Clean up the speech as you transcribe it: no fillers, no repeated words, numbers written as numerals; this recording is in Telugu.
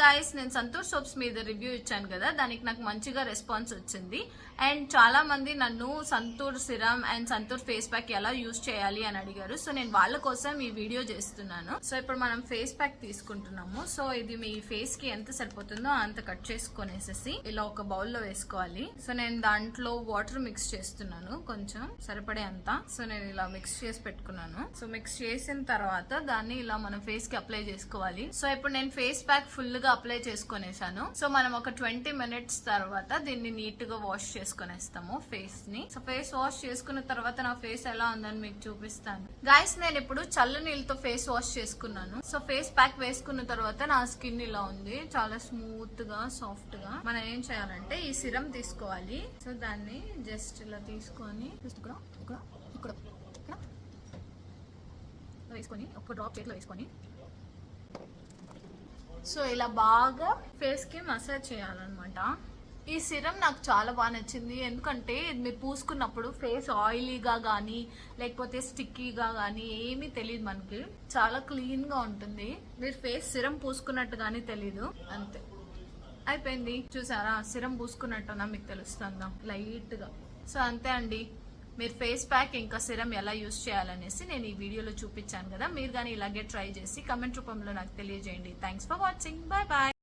గాయస్, నేను సంతూర్ సోప్స్ మీద రివ్యూ ఇచ్చాను కదా, దానికి నాకు మంచిగా రెస్పాన్స్ వచ్చింది. అండ్ చాలా మంది నన్ను Santoor serum and Santoor face pack ఎలా యూజ్ చేయాలి అని అడిగారు. సో నేను వాళ్ళ కోసం ఈ వీడియో చేస్తున్నాను. సో ఇప్పుడు మనం ఫేస్ ప్యాక్ తీసుకుంటున్నాము. సో ఇది మీ ఫేస్ కి ఎంత సరిపోతుందో అంత కట్ చేసుకునేసేసి ఇలా ఒక బౌల్ లో వేసుకోవాలి. సో నేను దాంట్లో వాటర్ మిక్స్ చేస్తున్నాను, కొంచెం సరిపడే అంత. సో నేను ఇలా మిక్స్ చేసి పెట్టుకున్నాను. సో మిక్స్ చేసిన తర్వాత దాన్ని ఇలా మనం ఫేస్ కి అప్లై చేసుకోవాలి. సో ఇప్పుడు నేను ఫేస్ ప్యాక్ ఫుల్ గా అప్లై చేసుకునేసాను. సో మనం ఒక 20 minutes తర్వాత దీన్ని నీట్ గా వాష్ చేసుకునేస్తాము ఫేస్ ని. సో ఫేస్ వాష్ చేసుకున్న తర్వాత నా ఫేస్ ఎలా ఉందని మీకు చూపిస్తాను. గైస్, నేను ఇప్పుడు చల్ల నీళ్ళతో ఫేస్ వాష్ చేసుకున్నాను. సో ఫేస్ ప్యాక్ వేసుకున్న తర్వాత నా స్కిన్ ఇలా ఉంది, చాలా స్మూత్ గా సాఫ్ట్ గా. మనం ఏం చేయాలంటే ఈ సిరమ్ తీసుకోవాలి. సో దాన్ని జస్ట్ ఇలా తీసుకొని వేసుకొని ఒక డ్రాప్ చేతిలో వేసుకొని సో ఇలా బాగా ఫేస్ కి మసాజ్ చేయాలన్నమాట. ఈ సిరమ్ నాకు చాలా బాగా నచ్చింది, ఎందుకంటే మీరు పూసుకున్నప్పుడు ఫేస్ ఆయిలీగా కానీ లేకపోతే స్టిక్కీగా కానీ ఏమీ తెలియదు, మనకి చాలా క్లీన్ గా ఉంటుంది. మీరు ఫేస్ సిరమ్ పూసుకున్నట్టు కానీ తెలీదు. అంతే, అయిపోయింది. చూసారా, సిరమ్ పూసుకున్నట్టున్నా మీకు తెలుస్తుందా లైట్ గా. సో అంతే అండి, మీరు ఫేస్ ప్యాక్ ఇంకా సిరమ్ ఎలా యూజ్ చేయాలనేసి నేను ఈ వీడియోలో చూపించాను కదా. మీరు కానీ ఇలాగే ట్రై చేసి కమెంట్ రూపంలో నాకు తెలియజేయండి. Thanks for watching. Bye bye.